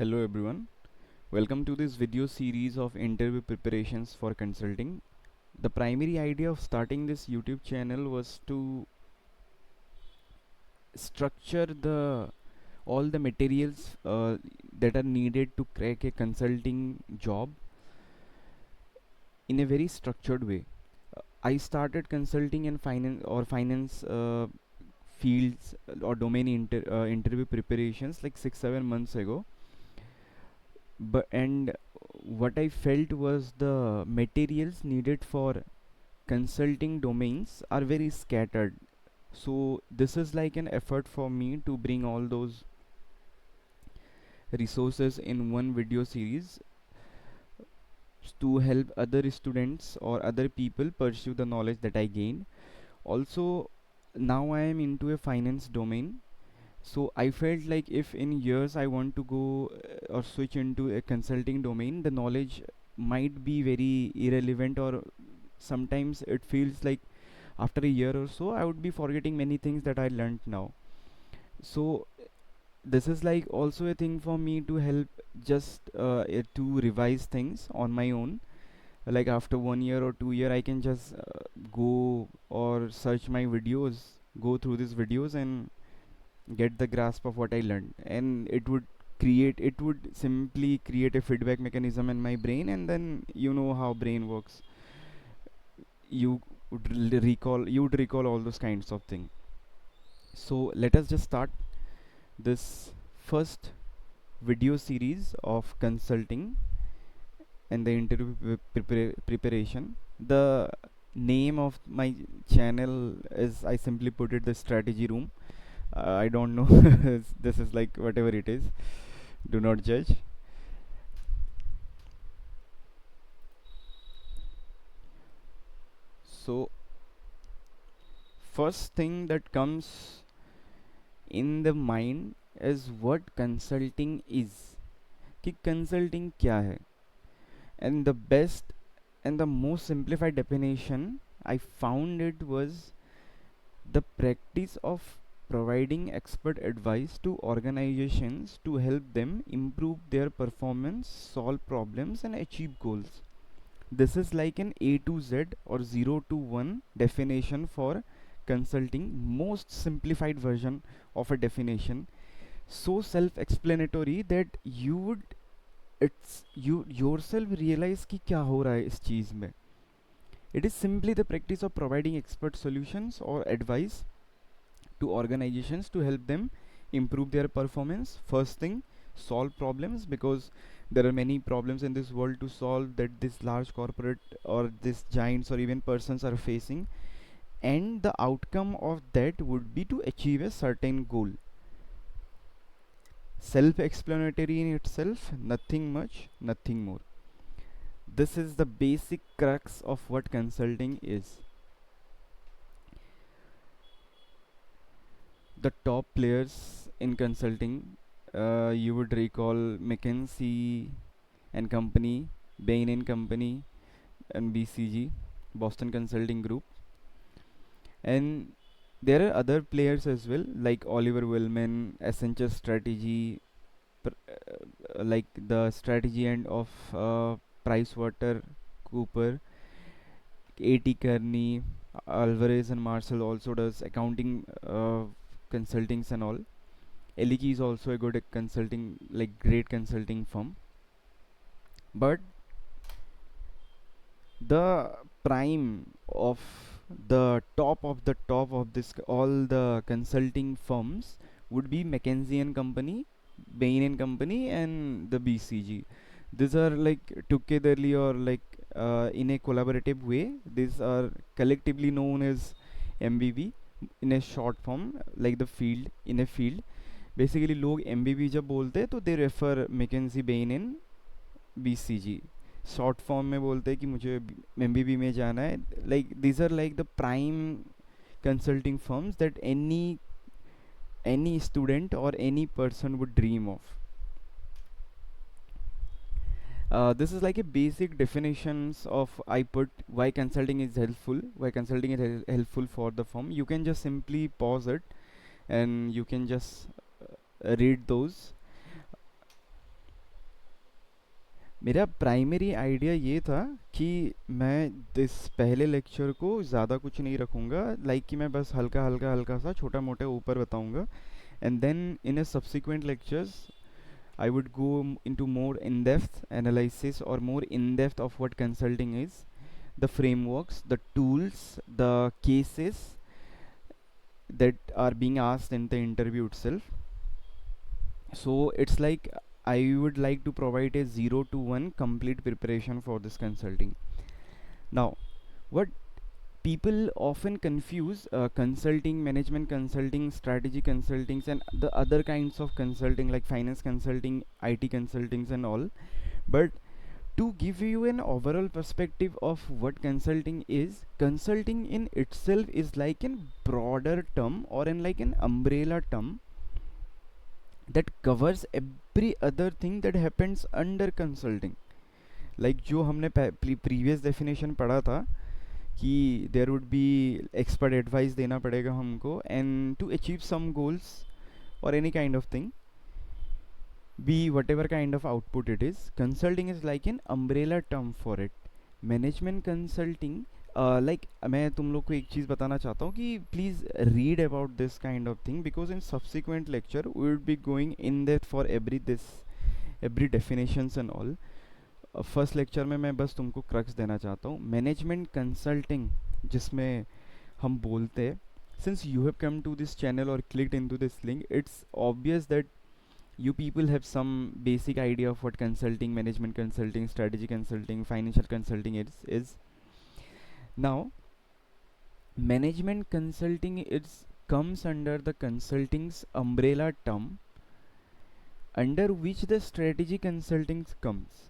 Hello everyone, welcome to this video series of interview preparations for consulting. The primary idea of starting this YouTube channel was to structure all the materials that are needed to crack a consulting job in a very structured way. I started consulting in finance fields or domain interview preparations like 6-7 months ago, but and what I felt was the materials needed for consulting domains are very scattered. So this is like an effort for me to bring all those resources in one video series to help other students or other people pursue the knowledge that I gained. Also, now I am into a finance domain, so I felt like if in years I want to go or switch into a consulting domain, the knowledge might be very irrelevant, or sometimes it feels like after a year or so I would be forgetting many things that I learned now. So this is like also a thing for me to help just to revise things on my own. Like after 1 year or 2 year I can just go or search my videos, go through these videos and get the grasp of what I learned, and it would simply create a feedback mechanism in my brain, and then you know how brain works. You would recall all those kinds of things. So let us just start this first video series of consulting and the interview preparation. The name of my channel is, I simply put it, the strategy room. I don't know. This is like whatever it is. Do not judge. So first thing that comes in the mind is what consulting is. कि consulting क्या है? And the best and the most simplified definition I found it was the practice of providing expert advice to organizations to help them improve their performance, solve problems, and achieve goals. This is like an A to Z or 0 to 1 definition for consulting, most simplified version of a definition, so self explanatory that you would it's you yourself realize कि क्या हो रहा है इस चीज़ में. It is simply the practice of providing expert solutions or advice to organizations to help them improve their performance. First thing, solve problems, because there are many problems in this world to solve that this large corporate or this giants or even persons are facing, and the outcome of that would be to achieve a certain goal. Self-explanatory in itself, nothing much, nothing more. This is the basic crux of what consulting is. The top players in consulting, you would recall McKinsey and Company, Bain and Company, and BCG, Boston Consulting Group, and there are other players as well, like Oliver Wyman, Accenture Strategy, like the strategy end of Pricewater Cooper, A.T. Kearney, Alvarez and Marshall also does accounting consultings and all. Eliki is also a good consulting, like great consulting firm. But the prime of the top of this all the consulting firms would be McKinsey and Company, Bain and Company, and the BCG. These are like togetherly or like in a collaborative way. These are collectively known as MBB in a short form, like the field in a field. Basically लोग MBB जब बोलते हैं तो they refer McKinsey Bain in BCG. Short form में बोलते हैं कि मुझे MBB में जाना है. Like these are like the prime consulting firms that any student or any person would dream of. This is like a basic definitions of I put why consulting is helpful, why consulting is helpful for the firm. You can just simply pause it and you can just read those. मेरा primary idea ये था कि मैं इस पहले lecture को ज़्यादा कुछ नहीं रखूँगा, लाइक कि मैं बस हल्का हल्का हल्का सा छोटा मोटा ऊपर बताऊँगा, and then in a subsequent lectures I would go into more in-depth analysis or more in-depth of what consulting is, the frameworks, the tools, the cases that are being asked in the interview itself. So it's like I would like to provide a 0 to 1 complete preparation for this consulting. Now, what people often confuse consulting, management consulting, strategy consultings, and the other kinds of consulting like finance consulting, IT consultings, and all. But to give you an overall perspective of what consulting in itself is like a broader term or in like an umbrella term that covers every other thing that happens under consulting. Like जो हमने previous definition पढ़ा था कि there would be expert advice देना पड़ेगा हमको and to achieve some goals or any kind of thing, be whatever kind of output it is, consulting is like an umbrella term for it. Management consulting, like मैं तुम लोग को एक चीज़ बताना चाहता हूँ कि please read about this kind of thing because in subsequent lecture we will be going in depth for every definitions and all. First lecture में मैं बस तुमको क्रक्स देना चाहता हूँ. मैनेजमेंट कंसल्टिंग जिसमें हम बोलते हैं, since you have come to this channel or clicked into this link, it's obvious that you people have some basic idea of what consulting, management consulting, strategy consulting, financial consulting is. Now, management consulting is comes under the consulting's umbrella term under which the strategy consulting comes.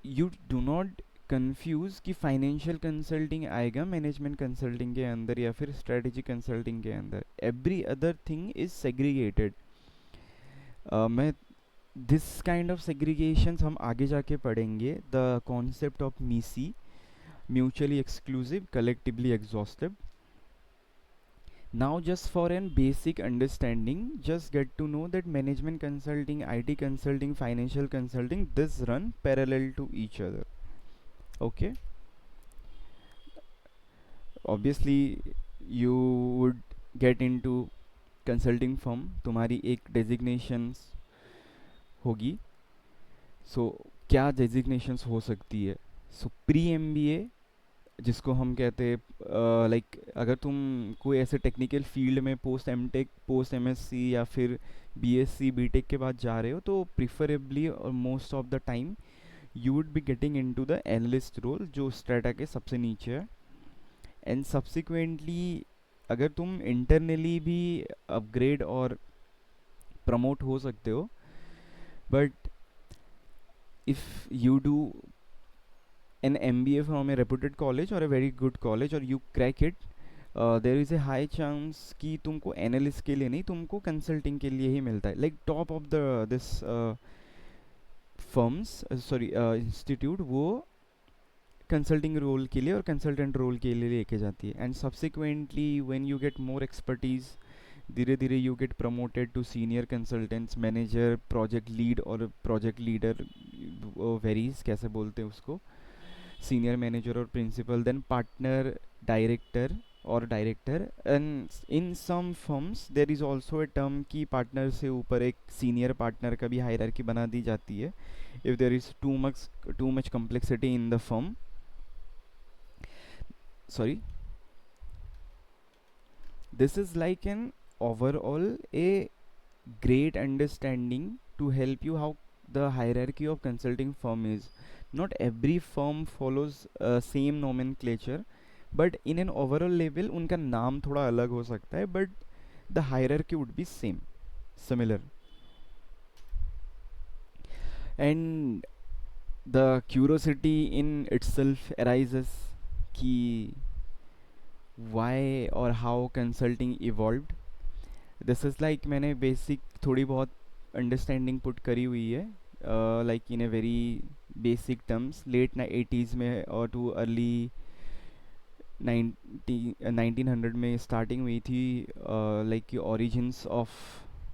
You do not confuse कि financial consulting आएगा management consulting के अंदर या फिर strategy consulting के अंदर. Every other thing is segregated. मैं this kind of segregations हम आगे जाके पढ़ेंगे. The concept of MECE, mutually exclusive, collectively exhaustive. Now just for an basic understanding, just get to know that management consulting, IT consulting, financial consulting, this run parallel to each other. Okay, obviously you would get into consulting firm, तुम्हारी एक designations होगी. So क्या designations हो सकती है? So pre MBA जिसको हम कहते हैं, लाइक अगर तुम कोई ऐसे टेक्निकल फील्ड में post M tech, post M S C या फिर B S C B tech के बाद जा रहे हो तो प्रिफरेबली और most of the time you would be getting in to the analyst role जो स्ट्रेटा के सबसे नीचे है. एंड सब्सिक्वेंटली अगर तुम इंटरनली भी अपग्रेड और प्रमोट हो सकते हो, but if you do an MBA from a reputed college or a very good college or you crack it, there is a high chance कि तुमको एनालिस्ट के लिए नहीं, तुमको कंसल्टिंग के लिए ही मिलता है. Like top of the this firms, sorry institute, वो कंसल्टिंग रोल के लिए और कंसल्टेंट रोल के लिए लेके जाती है. And subsequently when you get more expertise, धीरे धीरे you get promoted to senior consultants, manager, project lead और प्रोजेक्ट लीडर, वेरीज कैसे बोलते हैं उसको, सीनियर मैनेजर और प्रिंसिपल, देन पार्टनर, डायरेक्टर और director. And in some firms there is also a term कि पार्टनर से ऊपर एक सीनियर पार्टनर का भी हायरार्की बना दी जाती है if there is too much complexity in the firm. Sorry, this is like an overall a great understanding to help you how the hierarchy of consulting firm is. Not every firm follows same nomenclature, but in an overall level उनका नाम थोड़ा अलग हो सकता है, but the hierarchy would be similar. And the curiosity in itself arises कि why or how consulting evolved. This is like मैंने basic थोड़ी बहुत understanding put करी हुई है, like in a very basic terms. late 80s में और to early 1900 में starting हुई थी, like origins of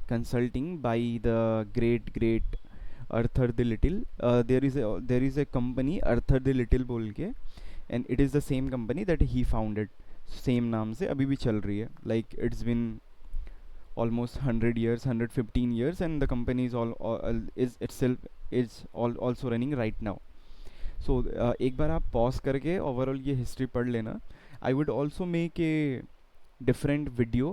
consulting by the great Arthur D Little. There is a company Arthur D Little बोल के, and it is the same company that he founded. Same नाम से अभी भी चल रही है. Like it's been almost 100 years, 115 years, and the company is all is itself is also running right now. So एक बार आप पॉज करके ओवरऑल ये हिस्ट्री पढ़ लेना. I would also make a different video,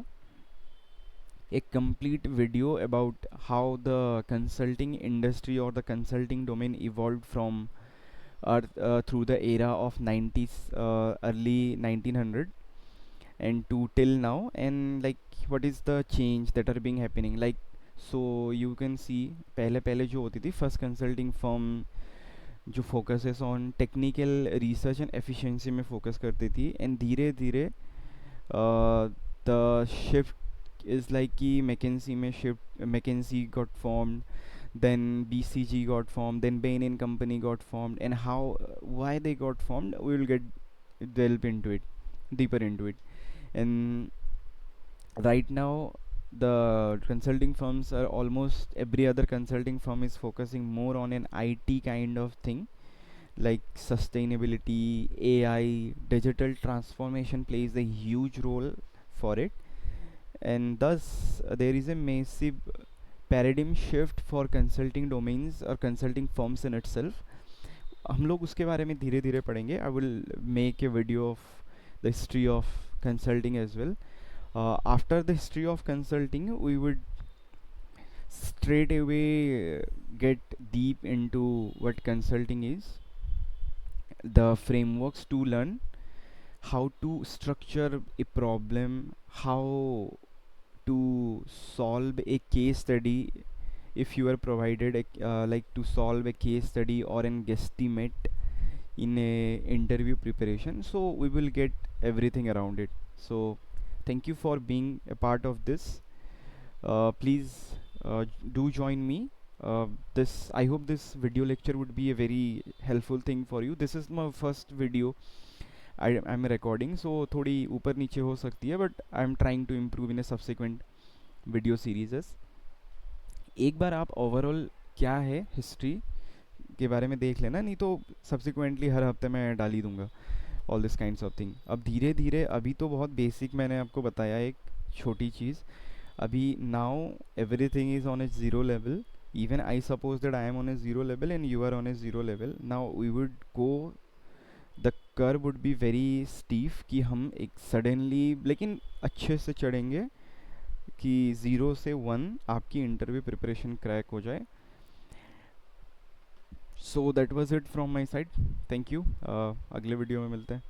a complete video about how the consulting industry or the consulting domain evolved from through the era of 90s, early 1900 and to till now, and like what is the change that are being happening. Like, so you can see पहले पहले जो होती थी first consulting firm जो focuses on technical research and efficiency में focus करती थी, and धीरे धीरे the shift is like कि McKinsey में shift, McKinsey got formed, then BCG got formed, then Bain and Company got formed, and how why they got formed we will get delve into it, deeper into it. And right now the consulting firms are almost every other consulting firm is focusing more on an IT kind of thing, like sustainability, AI, digital transformation plays a huge role for it. And thus there is a massive paradigm shift for consulting domains or consulting firms in itself. हम लोग उसके बारे में धीरे धीरे पढ़ेंगे. I will make a video of the history of consulting as well. After the history of consulting, we would straight away get deep into what consulting is, the frameworks to learn how to structure a problem, how to solve a case study if you are provided a, like to solve a case study or an guesstimate in a interview preparation. So we will get everything around it. So thank you for being a part of this. Please do join me. This I hope this video lecture would be a very helpful thing for you. This is my first video I'm recording, so थोड़ी ऊपर नीचे हो सकती है, but I'm trying to improve in a subsequent video series. एक बार आप overall क्या है हिस्ट्री के बारे में देख लेना, नहीं तो सब्सिक्वेंटली हर हफ्ते मैं डाल ही दूंगा all this kinds of thing. अब धीरे धीरे, अभी तो बहुत बेसिक मैंने आपको बताया एक छोटी चीज़. अभी now everything is on A zero level. even I suppose that I am on a zero level and you are on a zero level. Now we would go, the curve would be very steep कि हम एक suddenly लेकिन अच्छे से चढ़ेंगे कि 0 से 1 आपकी interview preparation crack हो जाए. So that was it from my side. Thank you. अगले वीडियो में मिलते हैं.